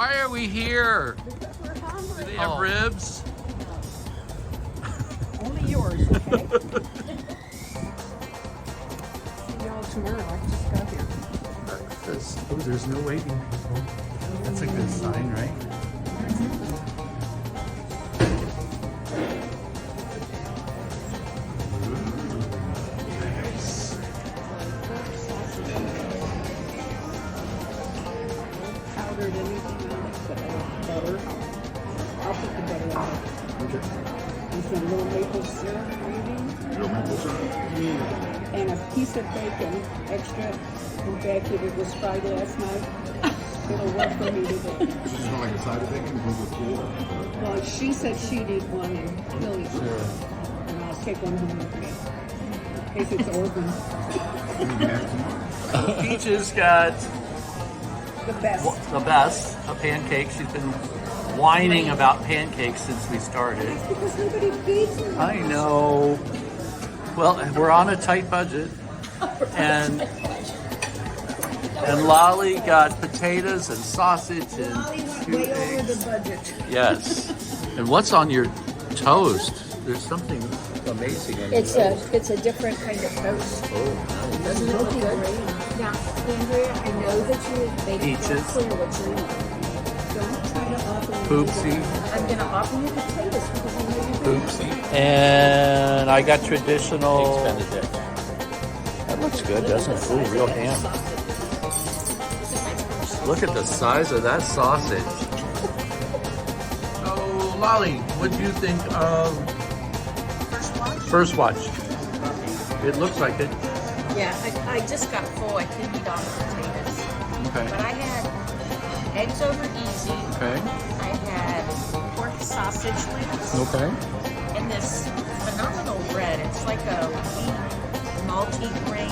Why are we here? Because we're hungry. Do they have ribs? Only yours, okay? See y'all tomorrow. I just got here. Oh, there's no waiting people. That's a good sign, right? Nice. Powdered anything on it, but butter. I'll put the butter on it. Okay. And some little maple syrup, maybe. Real maple syrup. And a piece of bacon extra. In fact, it was fried last night. It'll work for me today. Does it smell like a side of bacon? Goes with food? Well, she said she'd eat one and he'll eat one. And I'll take one home with me. In case it's organ. Peaches got The best. the best of pancakes. She's been whining about pancakes since we started. Because nobody feeds them. I know. Well, we're on a tight budget. And Lollie got potatoes and sausage and Molly went two way over eggs. the budget. Yes. And what's on your toast? There's something amazing in It's it. a different kind of toast. Oh, Doesn't it look good? Now, Andrea, I know that you made it very Peaches. clear what you want. Don't try to offer me. Poopsie. I'm going to offer you potatoes because I know you do. Poopsie. And I got traditional. That looks good, doesn't it? Ooh, real ham. Look at the size of that sausage. So, Lollie, what do you think of First Watch? It looks like it. Yeah, I just got full. I couldn't eat all the potatoes. Okay. But I had eggs over easy. Okay. I had pork sausage links. Okay. And this phenomenal bread. It's like a wheat, multi-grain,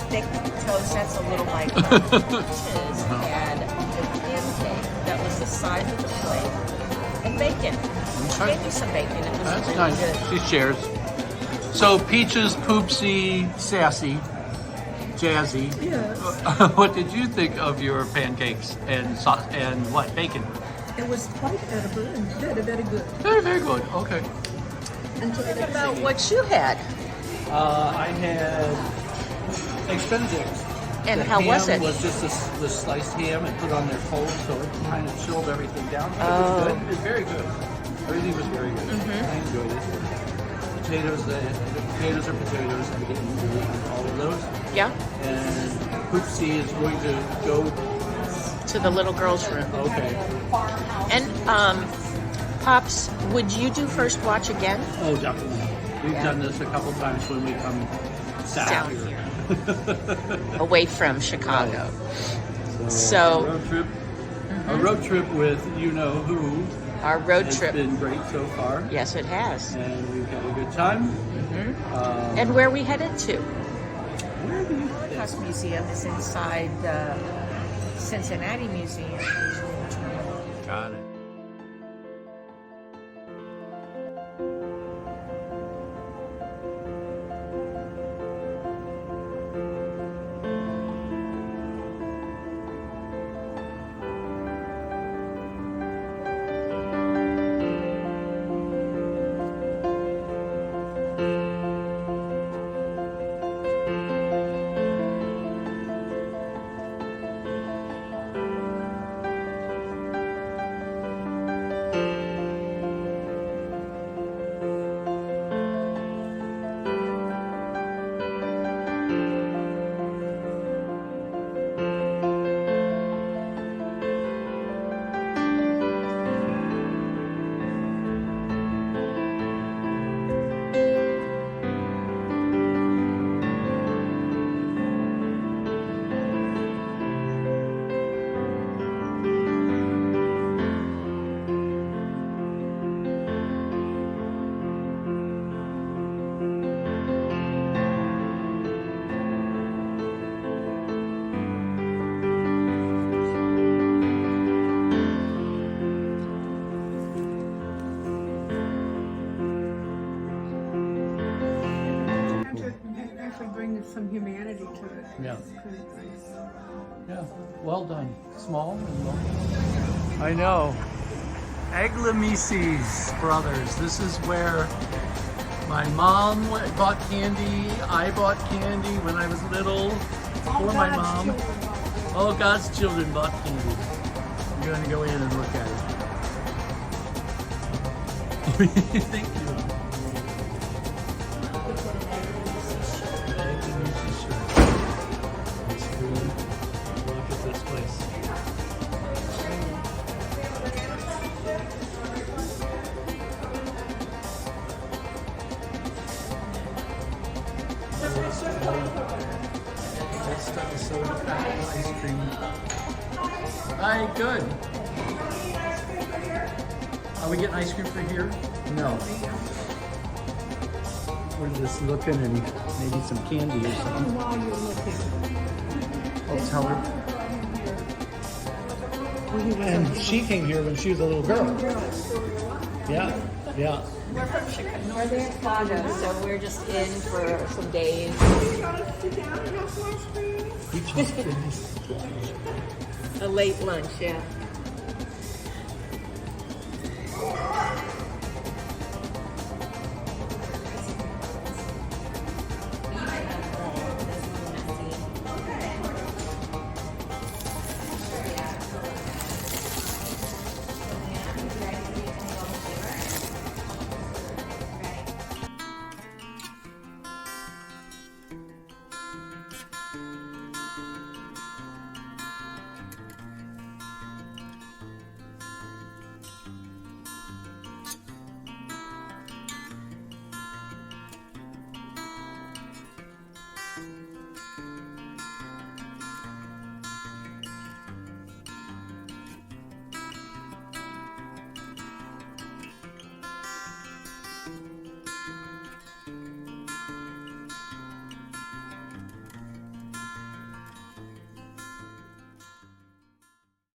thick toast. That's a little like peaches. And a pancake that was the size of the plate. And bacon. She Okay. gave me some bacon. It was That's really nice. good. She shares. So, Peaches, Poopsie, Sassy, Jazzy. Yes. What did you think of your pancakes and what, bacon? It was quite edible and very, very good. Very, very good. Okay. Until Think about what you had. I had eggs Benedicts. And The how was ham it? was just the sliced ham and put on there cold, so it kind of chilled everything down. It Oh. was good. It was very good. Everything was very good. I enjoyed it. Potatoes, the potatoes are potatoes. I didn't really eat all of those. Yeah, And Poopsie is going to go. to the little girl's room. Okay. And Pops, would you do First Watch again? Oh, definitely. We've Yeah. done this a couple times when we come south South. here. Away from Chicago. A So road trip. A road trip with you know who our road has trip. been great so far, Yes, it has. and we've had a good time. And where are we headed to? Where do you think? Holocaust Museum is inside the Cincinnati Museum. Got it. ready to. Yeah. Yeah. Well done. Small and well. I know. Egglemises Brothers. This is where my mom bought candy. I bought candy when I was little. For my mom. All God's children bought candy. You're going to go in and look at it. Thank you. Look at this place. Let's start the soda fountain, ice cream. Hi, good. Are we getting ice cream for here? No. We're just looking and maybe some candy or something. While you're looking. I'll tell her. And she came here when she was a little girl. Yeah, yeah. We're from northern Chicago, so we're just in for some days. A late lunch, yeah.